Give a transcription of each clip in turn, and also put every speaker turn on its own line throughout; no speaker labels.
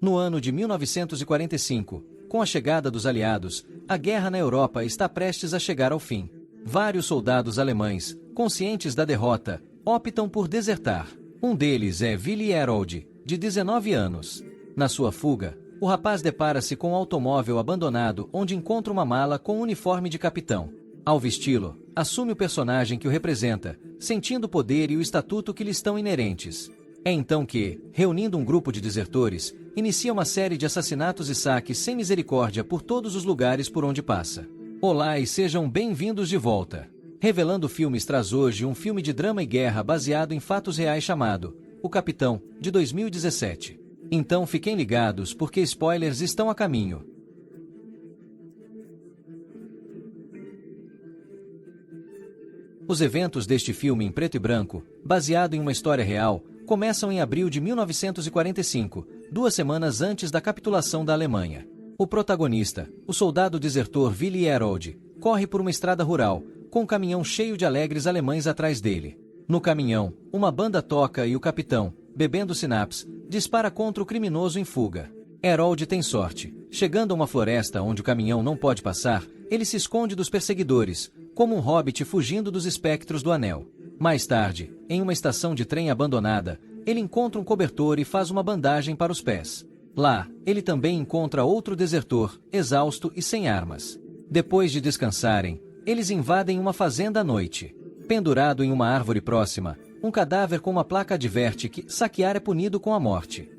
No ano de 1945, com a chegada dos aliados, a guerra na Europa está prestes a chegar ao fim. Vários soldados alemães, conscientes da derrota, optam por desertar. Um deles é Willi Herold, de 19 anos. Na sua fuga, o rapaz depara-se com um automóvel abandonado onde encontra uma mala com um uniforme de capitão. Ao vesti-lo, assume o personagem que o representa, sentindo o poder e o estatuto que lhe estão inerentes. É então que, reunindo um grupo de desertores, inicia uma série de assassinatos e saques sem misericórdia por todos os lugares por onde passa. Olá e sejam bem-vindos de volta. Revelando Filmes traz hoje um filme de drama e guerra baseado em fatos reais chamado O Capitão, de 2017. Então fiquem ligados porque spoilers estão a caminho. Os eventos deste filme em preto e branco, baseado em uma história real, começam em abril de 1945, 2 semanas antes da capitulação da Alemanha. O protagonista, o soldado desertor Willi Herold, corre por uma estrada rural, com um caminhão cheio de alegres alemães atrás dele. No caminhão, uma banda toca e o capitão, bebendo sinapse, dispara contra o criminoso em fuga. Herold tem sorte. Chegando a uma floresta onde o caminhão não pode passar, ele se esconde dos perseguidores, como um hobbit fugindo dos espectros do anel. Mais tarde, em uma estação de trem abandonada, ele encontra um cobertor e faz uma bandagem para os pés. Lá, ele também encontra outro desertor, exausto e sem armas. Depois de descansarem, eles invadem uma fazenda à noite. Pendurado em uma árvore próxima, um cadáver com uma placa adverte que saquear é punido com a morte.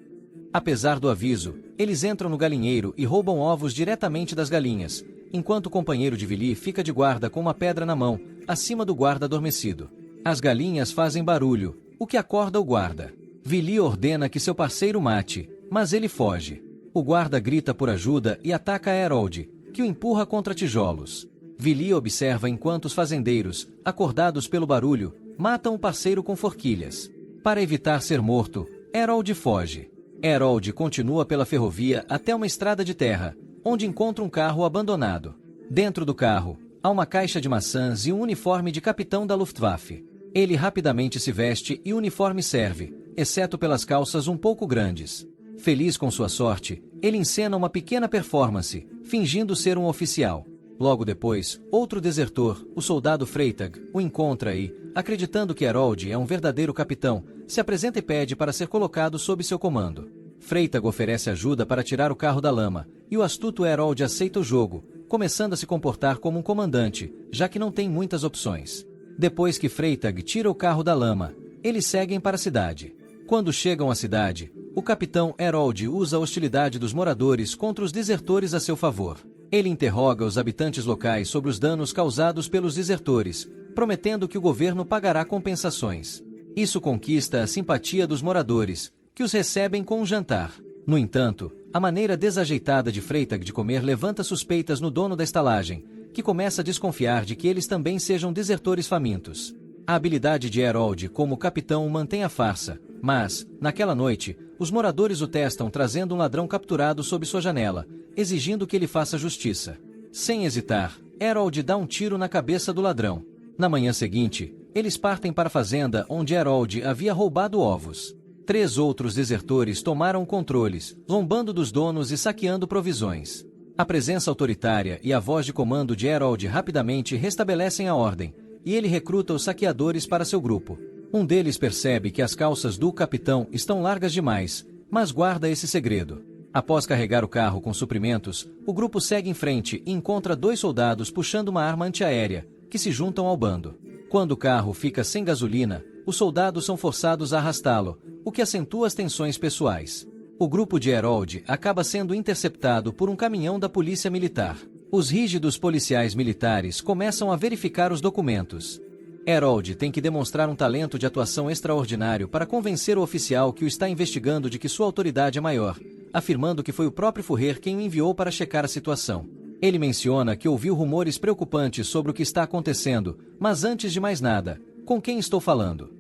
Apesar do aviso, eles entram no galinheiro e roubam ovos diretamente das galinhas, enquanto o companheiro de Willi fica de guarda com uma pedra na mão, acima do guarda adormecido. As galinhas fazem barulho, o que acorda o guarda. Willi ordena que seu parceiro mate, mas ele foge. O guarda grita por ajuda e ataca Herold, que o empurra contra tijolos. Willi observa enquanto os fazendeiros, acordados pelo barulho, matam o parceiro com forquilhas. Para evitar ser morto, Herold foge. Herold continua pela ferrovia até uma estrada de terra, onde encontra um carro abandonado. Dentro do carro, há uma caixa de maçãs e um uniforme de capitão da Luftwaffe. Ele rapidamente se veste e o uniforme serve, exceto pelas calças um pouco grandes. Feliz com sua sorte, ele encena uma pequena performance, fingindo ser um oficial. Logo depois, outro desertor, o soldado Freytag, o encontra e, acreditando que Herold é um verdadeiro capitão, se apresenta e pede para ser colocado sob seu comando. Freytag oferece ajuda para tirar o carro da lama, e o astuto Herold aceita o jogo, começando a se comportar como um comandante, já que não tem muitas opções. Depois que Freytag tira o carro da lama, eles seguem para a cidade. Quando chegam à cidade, o capitão Herold usa a hostilidade dos moradores contra os desertores a seu favor. Ele interroga os habitantes locais sobre os danos causados pelos desertores, prometendo que o governo pagará compensações. Isso conquista a simpatia dos moradores, que os recebem com um jantar. No entanto, a maneira desajeitada de Freytag de comer levanta suspeitas no dono da estalagem, que começa a desconfiar de que eles também sejam desertores famintos. A habilidade de Herold como capitão mantém a farsa, mas, naquela noite, os moradores o testam trazendo um ladrão capturado sob sua janela, exigindo que ele faça justiça. Sem hesitar, Herold dá um tiro na cabeça do ladrão. Na manhã seguinte, eles partem para a fazenda onde Herold havia roubado ovos. 3 outros desertores tomaram controles, zombando dos donos e saqueando provisões. A presença autoritária e a voz de comando de Herold rapidamente restabelecem a ordem, e ele recruta os saqueadores para seu grupo. Um deles percebe que as calças do capitão estão largas demais, mas guarda esse segredo. Após carregar o carro com suprimentos, o grupo segue em frente e encontra 2 soldados puxando uma arma antiaérea, que se juntam ao bando. Quando o carro fica sem gasolina, os soldados são forçados a arrastá-lo, o que acentua as tensões pessoais. O grupo de Herold acaba sendo interceptado por um caminhão da polícia militar. Os rígidos policiais militares começam a verificar os documentos. Herold tem que demonstrar um talento de atuação extraordinário para convencer o oficial que o está investigando de que sua autoridade é maior, afirmando que foi o próprio Führer quem o enviou para checar a situação. Ele menciona que ouviu rumores preocupantes sobre o que está acontecendo, mas antes de mais nada, com quem estou falando?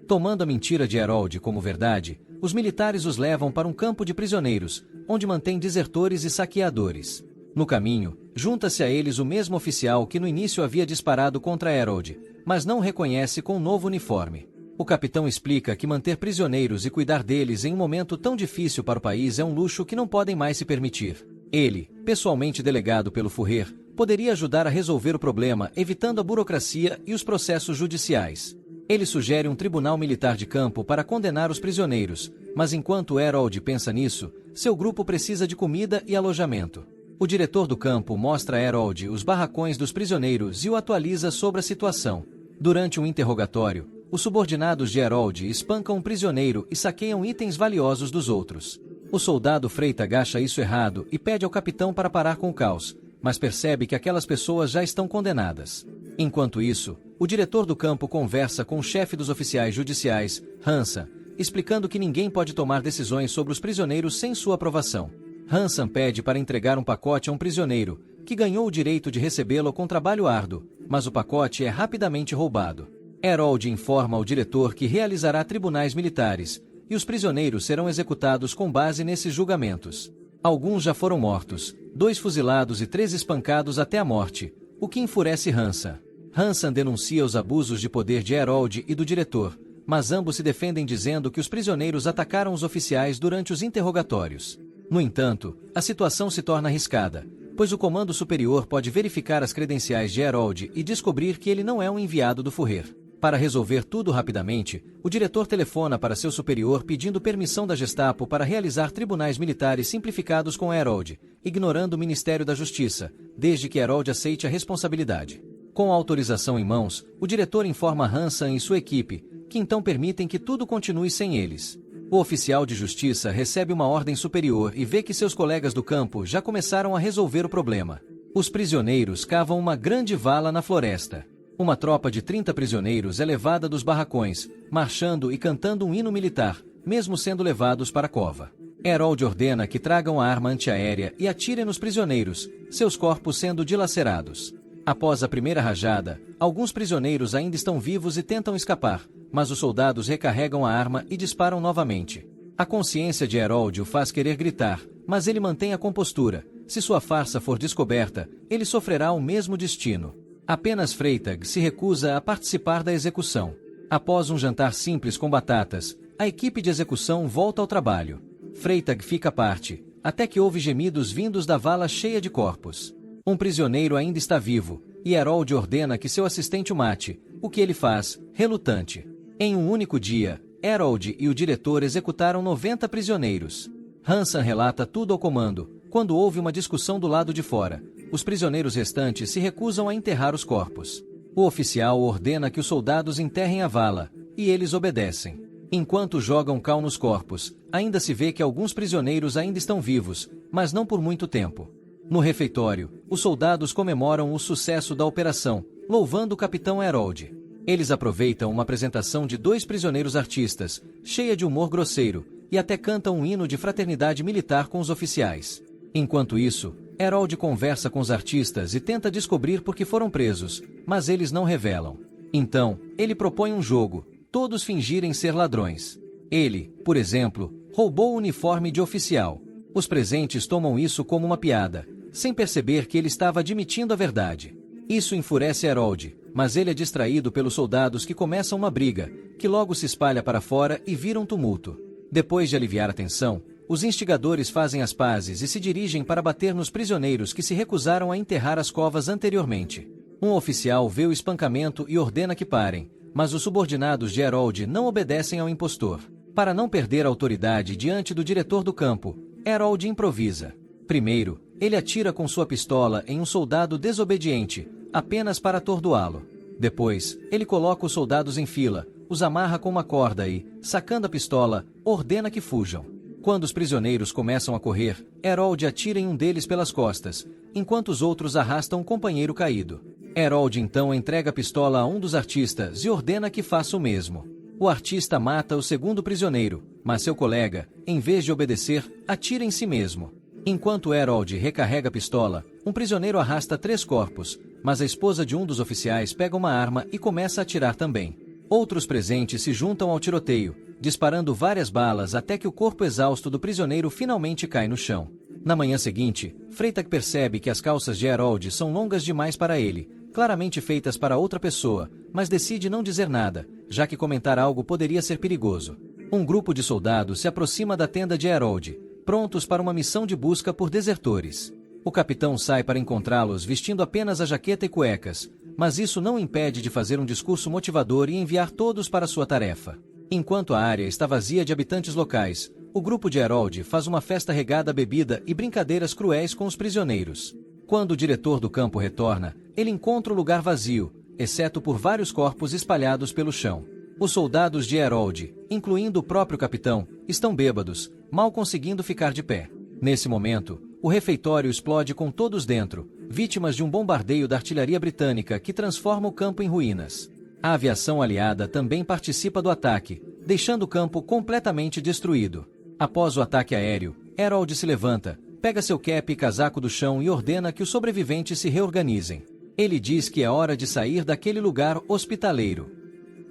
Tomando a mentira de Herold como verdade, os militares os levam para um campo de prisioneiros, onde mantém desertores e saqueadores. No caminho, junta-se a eles o mesmo oficial que no início havia disparado contra Herold, mas não o reconhece com um novo uniforme. O capitão explica que manter prisioneiros e cuidar deles em um momento tão difícil para o país é um luxo que não podem mais se permitir. Ele, pessoalmente delegado pelo Fourrier, poderia ajudar a resolver o problema, evitando a burocracia e os processos judiciais. Ele sugere um tribunal militar de campo para condenar os prisioneiros, mas enquanto Harold pensa nisso, seu grupo precisa de comida e alojamento. O diretor do campo mostra a Harold os barracões dos prisioneiros e o atualiza sobre a situação. Durante um interrogatório, os subordinados de Harold espancam um prisioneiro e saqueiam itens valiosos dos outros. O soldado Freytag acha isso errado e pede ao capitão para parar com o caos, mas percebe que aquelas pessoas já estão condenadas. Enquanto isso, o diretor do campo conversa com o chefe dos oficiais judiciais, Hansen, explicando que ninguém pode tomar decisões sobre os prisioneiros sem sua aprovação. Hansen pede para entregar um pacote a um prisioneiro, que ganhou o direito de recebê-lo com trabalho árduo, mas o pacote é rapidamente roubado. Harold informa ao diretor que realizará tribunais militares, e os prisioneiros serão executados com base nesses julgamentos. Alguns já foram mortos, 2 fuzilados e 3 espancados até a morte, o que enfurece Hansen. Hansen denuncia os abusos de poder de Harold e do diretor, mas ambos se defendem dizendo que os prisioneiros atacaram os oficiais durante os interrogatórios. No entanto, a situação se torna arriscada, pois o comando superior pode verificar as credenciais de Harold e descobrir que ele não é um enviado do Fourrier. Para resolver tudo rapidamente, o diretor telefona para seu superior pedindo permissão da Gestapo para realizar tribunais militares simplificados com Harold, ignorando o Ministério da Justiça, desde que Harold aceite a responsabilidade. Com a autorização em mãos, o diretor informa Hansen e sua equipe, que então permitem que tudo continue sem eles. O oficial de justiça recebe uma ordem superior e vê que seus colegas do campo já começaram a resolver o problema. Os prisioneiros cavam uma grande vala na floresta. Uma tropa de 30 prisioneiros é levada dos barracões, marchando e cantando um hino militar, mesmo sendo levados para a cova. Harold ordena que tragam a arma antiaérea e atirem nos prisioneiros, seus corpos sendo dilacerados. Após a primeira rajada, alguns prisioneiros ainda estão vivos e tentam escapar, mas os soldados recarregam a arma e disparam novamente. A consciência de Harold o faz querer gritar, mas ele mantém a compostura. Se sua farsa for descoberta, ele sofrerá o mesmo destino. Apenas Freytag se recusa a participar da execução. Após um jantar simples com batatas, a equipe de execução volta ao trabalho. Freytag fica à parte, até que ouve gemidos vindos da vala cheia de corpos. Um prisioneiro ainda está vivo, e Harold ordena que seu assistente o mate, o que ele faz, relutante. Em um único dia, Harold e o diretor executaram 90 prisioneiros. Hansen relata tudo ao comando, quando houve uma discussão do lado de fora. Os prisioneiros restantes se recusam a enterrar os corpos. O oficial ordena que os soldados enterrem a vala, e eles obedecem. Enquanto jogam cal nos corpos, ainda se vê que alguns prisioneiros ainda estão vivos, mas não por muito tempo. No refeitório, os soldados comemoram o sucesso da operação, louvando o capitão Harold. Eles aproveitam uma apresentação de 2 prisioneiros artistas, cheia de humor grosseiro, e até cantam um hino de fraternidade militar com os oficiais. Enquanto isso, Harold conversa com os artistas e tenta descobrir por que foram presos, mas eles não revelam. Então, ele propõe um jogo, todos fingirem ser ladrões. Ele, por exemplo, roubou o uniforme de oficial. Os presentes tomam isso como uma piada, sem perceber que ele estava admitindo a verdade. Isso enfurece Harold, mas ele é distraído pelos soldados que começam uma briga, que logo se espalha para fora e vira um tumulto. Depois de aliviar a tensão, os instigadores fazem as pazes e se dirigem para bater nos prisioneiros que se recusaram a enterrar as covas anteriormente. Um oficial vê o espancamento e ordena que parem, mas os subordinados de Harold não obedecem ao impostor. Para não perder a autoridade diante do diretor do campo, Harold improvisa. Primeiro, ele atira com sua pistola em um soldado desobediente, apenas para atordoá-lo. Depois, ele coloca os soldados em fila, os amarra com uma corda e, sacando a pistola, ordena que fujam. Quando os prisioneiros começam a correr, Harold atira em um deles pelas costas, enquanto os outros arrastam um companheiro caído. Harold então entrega a pistola a um dos artistas e ordena que faça o mesmo. O artista mata o segundo prisioneiro, mas seu colega, em vez de obedecer, atira em si mesmo. Enquanto Harold recarrega a pistola, um prisioneiro arrasta 3 corpos, mas a esposa de um dos oficiais pega uma arma e começa a atirar também. Outros presentes se juntam ao tiroteio, disparando várias balas até que o corpo exausto do prisioneiro finalmente cai no chão. Na manhã seguinte, Freytag percebe que as calças de Harold são longas demais para ele, claramente feitas para outra pessoa, mas decide não dizer nada, já que comentar algo poderia ser perigoso. Um grupo de soldados se aproxima da tenda de Harold, prontos para uma missão de busca por desertores. O capitão sai para encontrá-los vestindo apenas a jaqueta e cuecas, mas isso não impede de fazer um discurso motivador e enviar todos para sua tarefa. Enquanto a área está vazia de habitantes locais, o grupo de Harold faz uma festa regada a bebida e brincadeiras cruéis com os prisioneiros. Quando o diretor do campo retorna, ele encontra o lugar vazio, exceto por vários corpos espalhados pelo chão. Os soldados de Harold, incluindo o próprio capitão, estão bêbados, mal conseguindo ficar de pé. Nesse momento, o refeitório explode com todos dentro, vítimas de um bombardeio da artilharia britânica que transforma o campo em ruínas. A aviação aliada também participa do ataque, deixando o campo completamente destruído. Após o ataque aéreo, Harold se levanta, pega seu cap e casaco do chão e ordena que os sobreviventes se reorganizem. Ele diz que é hora de sair daquele lugar hospitaleiro.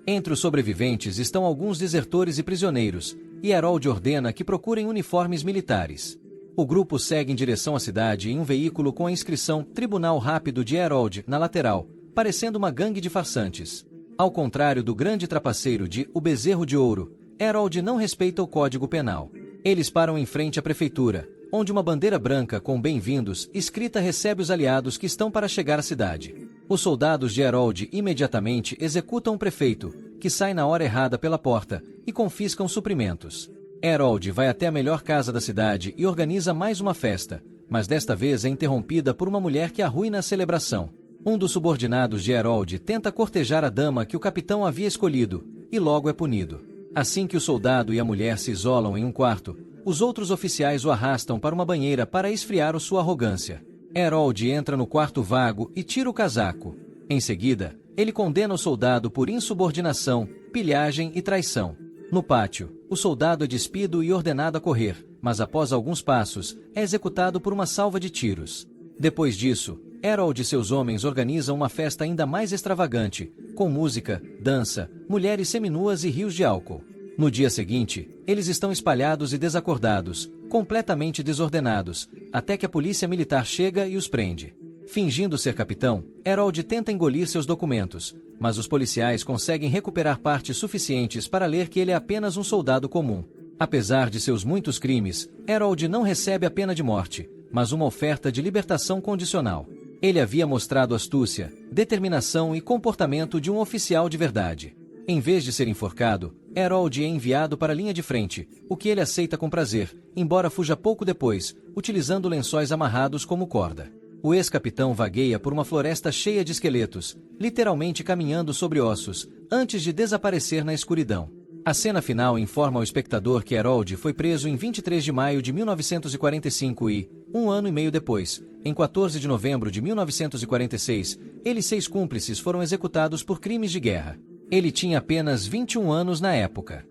Entre os sobreviventes estão alguns desertores e prisioneiros, e Harold ordena que procurem uniformes militares. O grupo segue em direção à cidade em um veículo com a inscrição Tribunal Rápido de Harold na lateral, parecendo uma gangue de farsantes. Ao contrário do grande trapaceiro de O Bezerro de Ouro, Harold não respeita o Código Penal. Eles param em frente à prefeitura, onde uma bandeira branca com bem-vindos escrita recebe os aliados que estão para chegar à cidade. Os soldados de Harold imediatamente executam o prefeito, que sai na hora errada pela porta, e confiscam suprimentos. Harold vai até a melhor casa da cidade e organiza mais uma festa, mas desta vez é interrompida por uma mulher que arruína a celebração. Um dos subordinados de Harold tenta cortejar a dama que o capitão havia escolhido, e logo é punido. Assim que o soldado e a mulher se isolam em um quarto, os outros oficiais o arrastam para uma banheira para esfriar sua arrogância. Harold entra no quarto vago e tira o casaco. Em seguida, ele condena o soldado por insubordinação, pilhagem e traição. No pátio, o soldado é despido e ordenado a correr, mas após alguns passos, é executado por uma salva de tiros. Depois disso, Harold e seus homens organizam uma festa ainda mais extravagante, com música, dança, mulheres seminuas e rios de álcool. No dia seguinte, eles estão espalhados e desacordados, completamente desordenados, até que a polícia militar chega e os prende. Fingindo ser capitão, Harold tenta engolir seus documentos, mas os policiais conseguem recuperar partes suficientes para ler que ele é apenas um soldado comum. Apesar de seus muitos crimes, Harold não recebe a pena de morte, mas uma oferta de libertação condicional. Ele havia mostrado astúcia, determinação e comportamento de um oficial de verdade. Em vez de ser enforcado, Harold é enviado para a linha de frente, o que ele aceita com prazer, embora fuja pouco depois, utilizando lençóis amarrados como corda. O ex-capitão vagueia por uma floresta cheia de esqueletos, literalmente caminhando sobre ossos, antes de desaparecer na escuridão. A cena final informa ao espectador que Harold foi preso em 23 de maio de 1945 e, um ano e meio depois, em 14 de novembro de 1946, ele e 6 cúmplices foram executados por crimes de guerra. Ele tinha apenas 21 anos na época.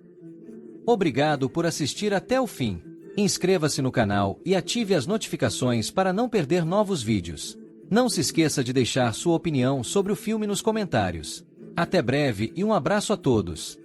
Obrigado por assistir até o fim. Inscreva-se no canal e ative as notificações para não perder novos vídeos. Não se esqueça de deixar sua opinião sobre o filme nos comentários. Até breve e um abraço a todos.